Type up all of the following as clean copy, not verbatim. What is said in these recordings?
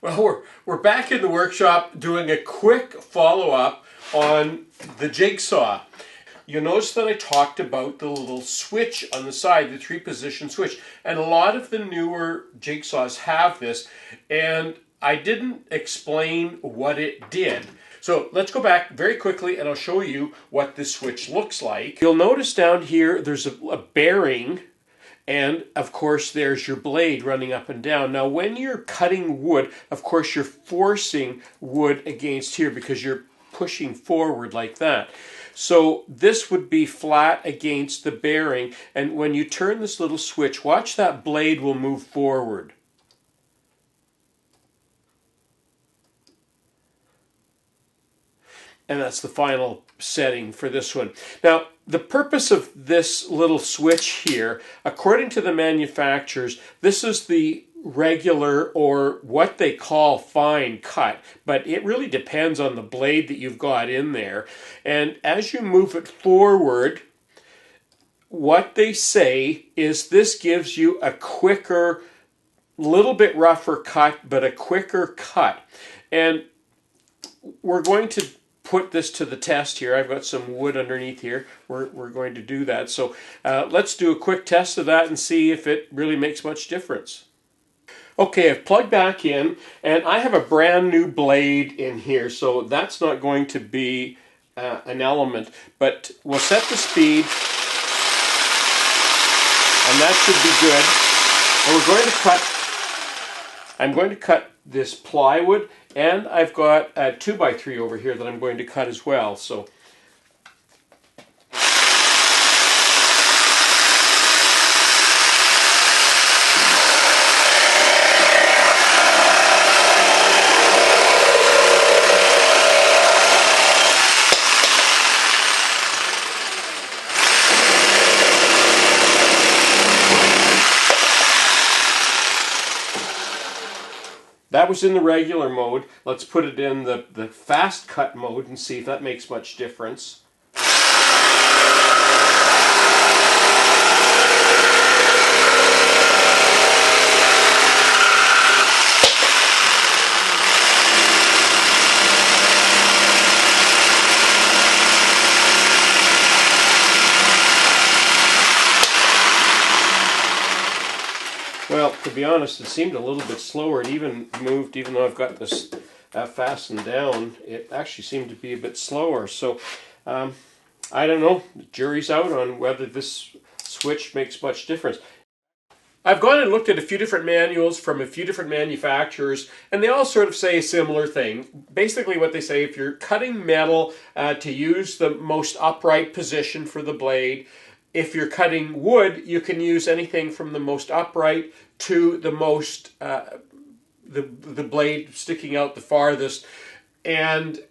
Well, we're back in the workshop doing a quick follow-up on the jigsaw. You'll notice that I talked about the little switch on the side, the 3-position switch. And a lot of the newer jigsaws have this, and I didn't explain what it did. So let's go back very quickly and I'll show you what this switch looks like. You'll notice down here there's a bearing. And of course, there's your blade running up and down. Now, when you're cutting wood, of course, you're forcing wood against here because you're pushing forward like that. So this would be flat against the bearing. And when you turn this little switch, watch that blade will move forward. And that's the final setting for this one. Now, the purpose of this little switch here, according to the manufacturers, this is the regular or what they call fine cut, but it really depends on the blade that you've got in there. And as you move it forward, what they say is this gives you a quicker, little bit rougher cut, but a quicker cut. And we're going to put this to the test here. I've got some wood underneath here. We're going to do that. So let's do a quick test of that and see if it really makes much difference. Okay, I've plugged back in and I have a brand new blade in here, so that's not going to be an element, but we'll set the speed and that should be good. And we're going to cut, I'm going to cut this plywood, and I've got a 2x3 over here that I'm going to cut as well. So that was in the regular mode. Let's put it in the fast cut mode and see if that makes much difference. Well, to be honest, it seemed a little bit slower. It even moved, even though I've got this fastened down, it actually seemed to be a bit slower. So, I don't know. The jury's out on whether this switch makes much difference. I've gone and looked at a few different manuals from a few different manufacturers, and they all sort of say a similar thing. Basically what they say, if you're cutting metal, to use the most upright position for the blade. If you're cutting wood, you can use anything from the most upright to the most, the blade sticking out the farthest. And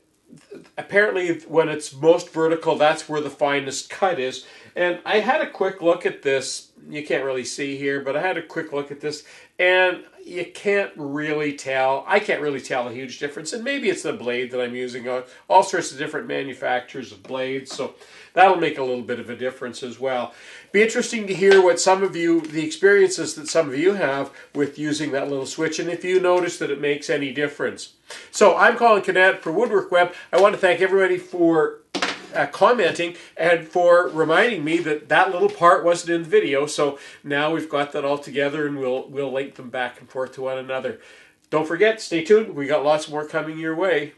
apparently when it's most vertical, that's where the finest cut is. And I had a quick look at this. You can't really see here, but I had a quick look at this, and you can't really tell. I can't really tell a huge difference. And maybe it's the blade that I'm using on all sorts of different manufacturers of blades. So that'll make a little bit of a difference as well. Be interesting to hear what some of you, the experiences that some of you have with using that little switch, and if you notice that it makes any difference. So I'm Colin Cadet for Woodwork Web. I want to thank everybody for commenting and for reminding me that that little part wasn't in the video. So now we've got that all together, and we'll link them back and forth to one another. Don't forget, stay tuned. We got lots more coming your way.